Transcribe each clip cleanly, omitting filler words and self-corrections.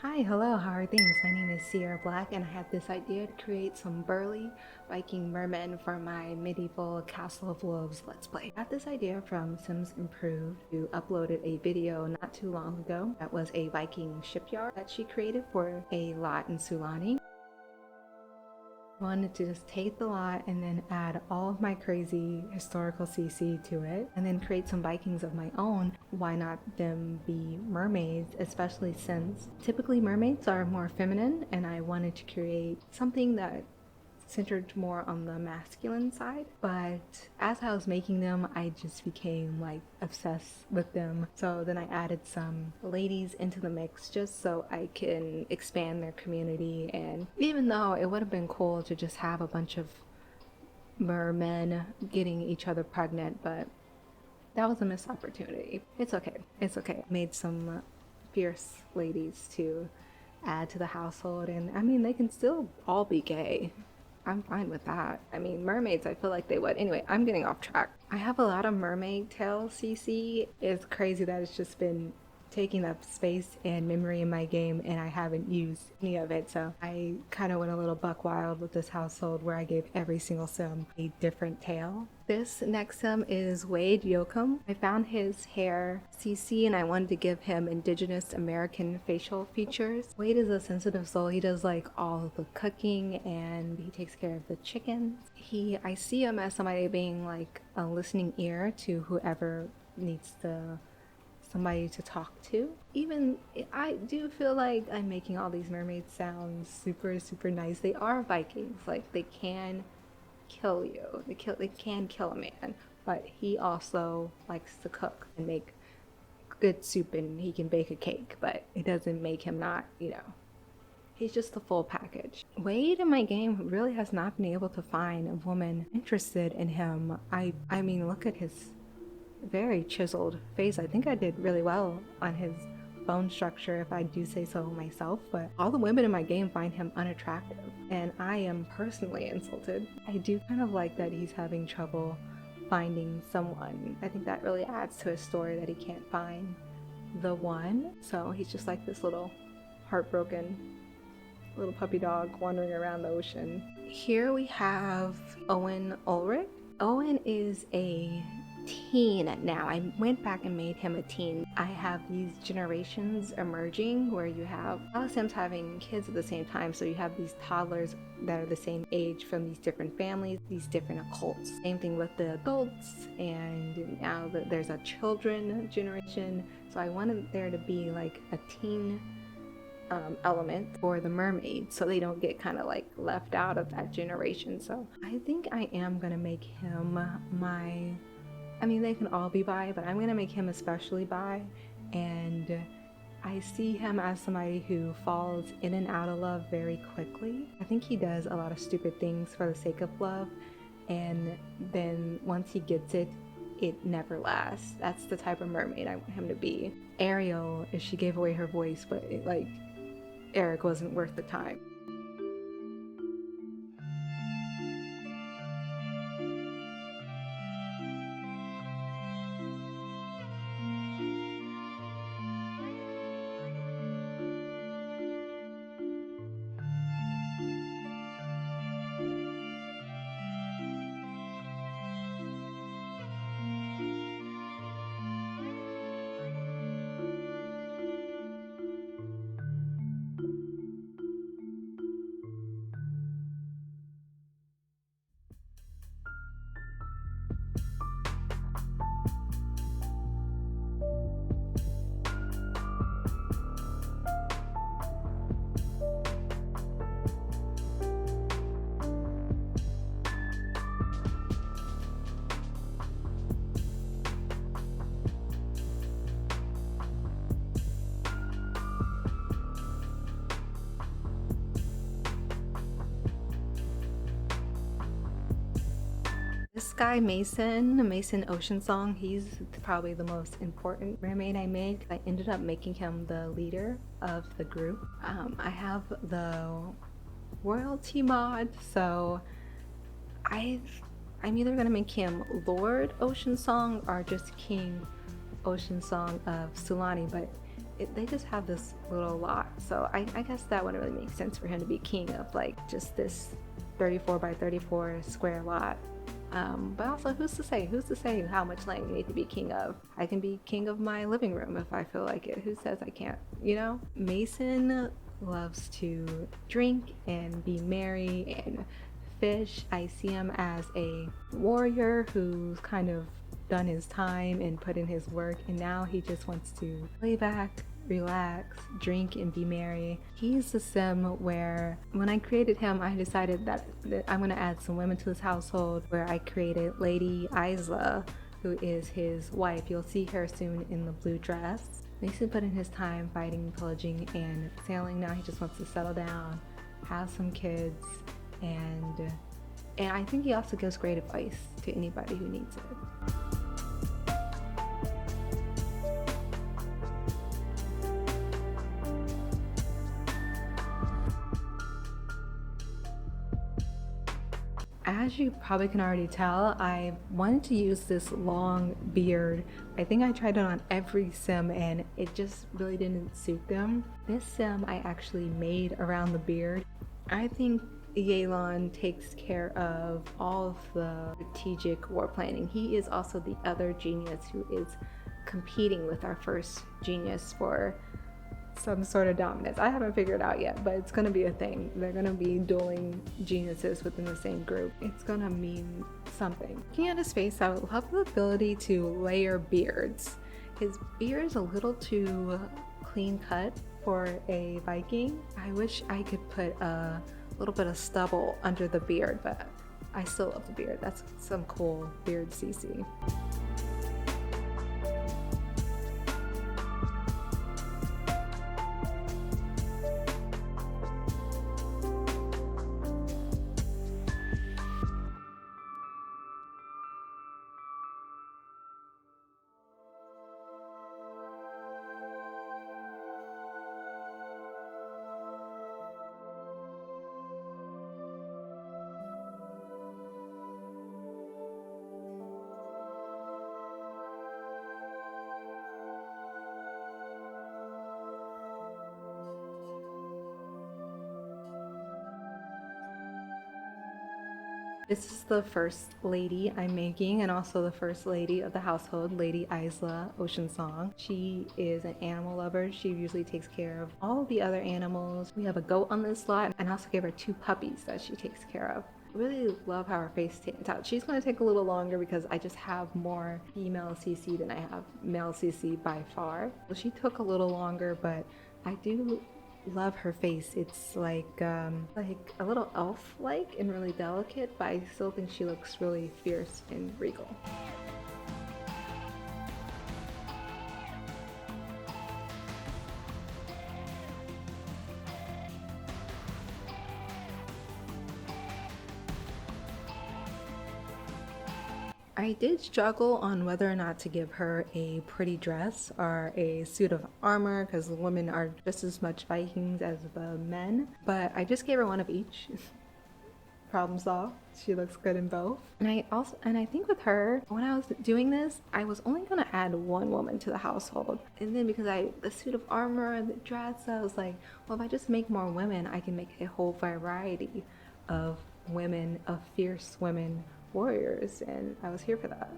Hi, hello, how are things? My name is Sierra Black and I had this idea to create some burly Viking mermen for my medieval Castle of Wolves Let's Play. I got this idea from Sims Improved, who uploaded a video not too long ago that was a Viking shipyard that she created for a lot in Sulani. I wanted to just take the lot and then add all of my crazy historical CC to it and then create some Vikings of my own. Why not them be mermaids, especially since typically mermaids are more feminine, and I wanted to create something that centered more on the masculine side. But as I was making them, I just became like obsessed with them. So then I added some ladies into the mix just so I can expand their community. And even though it would have been cool to just have a bunch of mermen getting each other pregnant, but that was a missed opportunity. It's okay. It's okay. Made some fierce ladies to add to the household, and I mean, they can still all be gay. I'm fine with that. I mean, mermaids, I feel like they would. Anyway, I'm getting off track. I have a lot of Mermaid Tails CC. It's crazy that it's just been taking up space and memory in my game and I haven't used any of it. So I kind of went a little buck wild with this household where I gave every single sim a different tail. This next sim is Wade Yoakum. I found his hair CC and I wanted to give him indigenous American facial features. Wade is a sensitive soul. He does like all of the cooking and he takes care of the chickens. I see him as somebody being like a listening ear to whoever needs somebody to talk to. Even I do feel like I'm making all these mermaids sound super nice. They are Vikings. Like they can kill you. They can kill a man, but he also likes to cook and make good soup and he can bake a cake, but it doesn't make him not, he's just the full package. Wade in my game really has not been able to find a woman interested in him. I mean, look at his very chiseled face. I think I did really well on his bone structure, if I do say so myself, but all the women in my game find him unattractive and I am personally insulted. I do kind of like that he's having trouble finding someone. I think that really adds to his story that he can't find the one. So he's just like this little heartbroken little puppy dog wandering around the ocean. Here we have Owen Ulrich. Owen is a teen now. I went back and made him a teen. I have these generations emerging where you have a lot of Sims having kids at the same time, so you have these toddlers that are the same age from these different families, these different occults. Same thing with the adults, and now that there's a children generation, so I wanted there to be like a teen element for the mermaids so they don't get kind of like left out of that generation. So I think I am gonna make him I mean, they can all be bi, but I'm gonna make him especially bi, and I see him as somebody who falls in and out of love very quickly. I think he does a lot of stupid things for the sake of love, and then once he gets it, it never lasts. That's the type of mermaid I want him to be. Ariel, if she gave away her voice, but Eric wasn't worth the time. This guy Mason Ocean Song, he's probably the most important mermaid I made. I ended up making him the leader of the group. I have the royalty mod, so I'm either gonna make him Lord Ocean Song or just King Ocean Song of Sulani, but they just have this little lot. So I guess that wouldn't really make sense for him to be king of like just this 34 by 34 square lot. But also, who's to say? Who's to say how much land you need to be king of? I can be king of my living room if I feel like it. Who says I can't? You know? Mason loves to drink and be merry and fish. I see him as a warrior who's kind of done his time and put in his work, and now he just wants to lay back, relax, drink, and be merry. He's the sim where when I created him, I decided that I'm going to add some women to his household, where I created Lady Isla, who is his wife. You'll see her soon in the blue dress. Mason put in his time fighting, pillaging, and sailing. Now he just wants to settle down, have some kids, and I think he also gives great advice to anybody who needs it. As you probably can already tell, I wanted to use this long beard. I think I tried it on every sim and it just really didn't suit them. This sim I actually made around the beard. I think Yelan takes care of all of the strategic war planning. He is also the other genius who is competing with our first genius for some sort of dominance. I haven't figured it out yet, but it's gonna be a thing. They're gonna be dueling geniuses within the same group. It's gonna mean something. Looking at his face, I would love the ability to layer beards. His beard is a little too clean cut for a Viking. I wish I could put a little bit of stubble under the beard, but I still love the beard. That's some cool beard CC. This is the first lady I'm making and also the first lady of the household, Lady Isla Ocean Song. She is an animal lover. She usually takes care of all the other animals. We have a goat on this lot and I also gave her 2 puppies that she takes care of. I really love how her face stands out. She's going to take a little longer because I just have more female CC than I have male CC by far. Well, she took a little longer, but I do love her face. It's like a little elf-like and really delicate, but I still think she looks really fierce and regal. I did struggle on whether or not to give her a pretty dress or a suit of armor because the women are just as much Vikings as the men, but I just gave her one of each. Problem solved. She looks good in both. And I think with her, when I was doing this, I was only gonna add 1 woman to the household. And then because the suit of armor and the dress, I was like, well, if I just make more women, I can make a whole variety of women, of fierce women warriors, and I was here for that.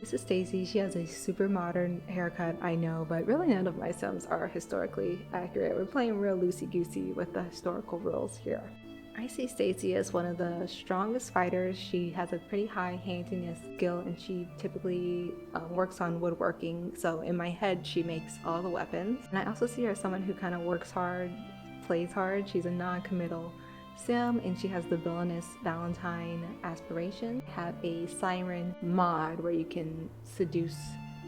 This is Stacy. She has a super modern haircut, I know, but really none of my Sims are historically accurate. We're playing real loosey-goosey with the historical rules here. I see Stacy as one of the strongest fighters. She has a pretty high handiness skill and she typically works on woodworking. So in my head, she makes all the weapons. And I also see her as someone who kind of works hard, plays hard. She's a non-committal Sim and she has the villainous Valentine aspiration. Have a siren mod where you can seduce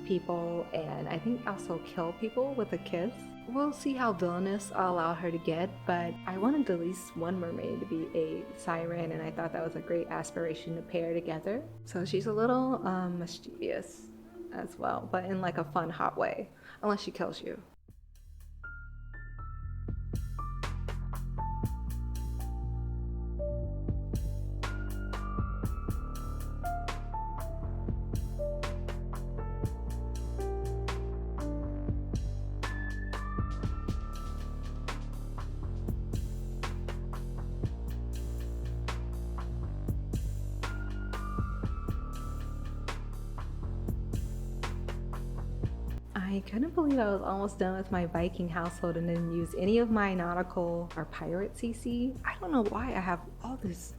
people and I think also kill people with a kiss. We'll see how villainous I'll allow her to get, but I wanted at least one mermaid to be a siren and I thought that was a great aspiration to pair together. So she's a little mischievous as well, but in like a fun, hot way, unless she kills you. I couldn't believe I was almost done with my Viking household and didn't use any of my nautical or pirate CC. I don't know why I have all this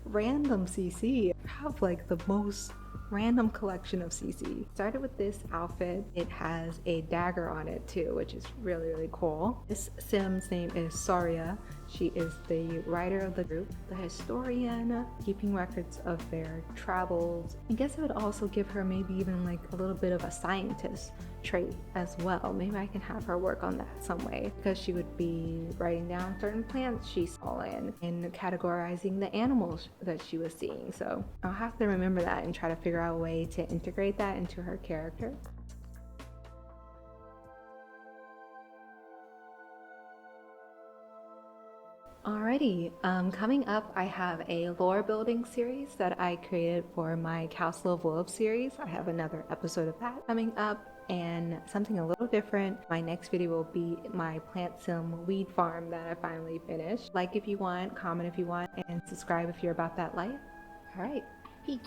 random CC. I have like the most random collection of CC. Started with this outfit. It has a dagger on it too, which is really cool. This Sim's name is Soria. She is the writer of the group, the historian, keeping records of their travels. I guess I would also give her maybe even like a little bit of a scientist trait as well. Maybe I can have her work on that some way because she would be writing down certain plants she saw and categorizing the animals that she was seeing. So I'll have to remember that and try to figure out a way to integrate that into her character. Alrighty, coming up I have a lore building series that I created for my Castle of Wolves series. I have another episode of that coming up and something a little different. My next video will be my plant sim weed farm that I finally finished. Like if you want, comment if you want, and subscribe if you're about that life. Alright, peace.